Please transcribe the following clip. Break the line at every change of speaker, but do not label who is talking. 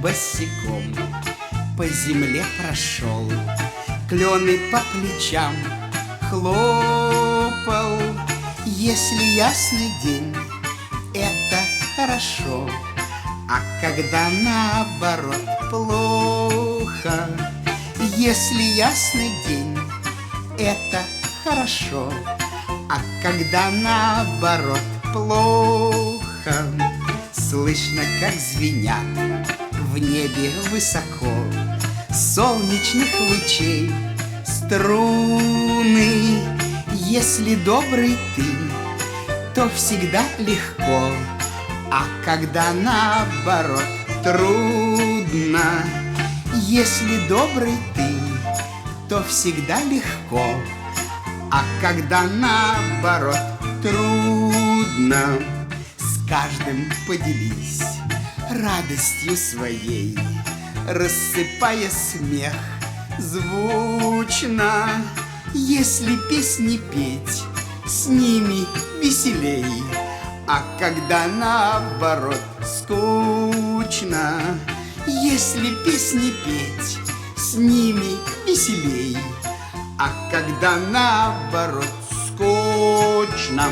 босиком по земле прошел, клены по плечам хлопал. Если ясный день, это хорошо, а когда наоборот плохо. Если ясный день, это хорошо, а когда наоборот плохо. Слышно, как звенят в небе высоко солнечных лучей струны. Если добрый ты, то всегда легко, а когда наоборот трудно. Если добрый ты, то всегда легко, а когда наоборот трудно. С каждым поделись радостью своей, рассыпая смех звучно. Если песни петь, с ними веселей, а когда наоборот скучно. Если песни петь, с ними веселей, а когда наоборот скучно.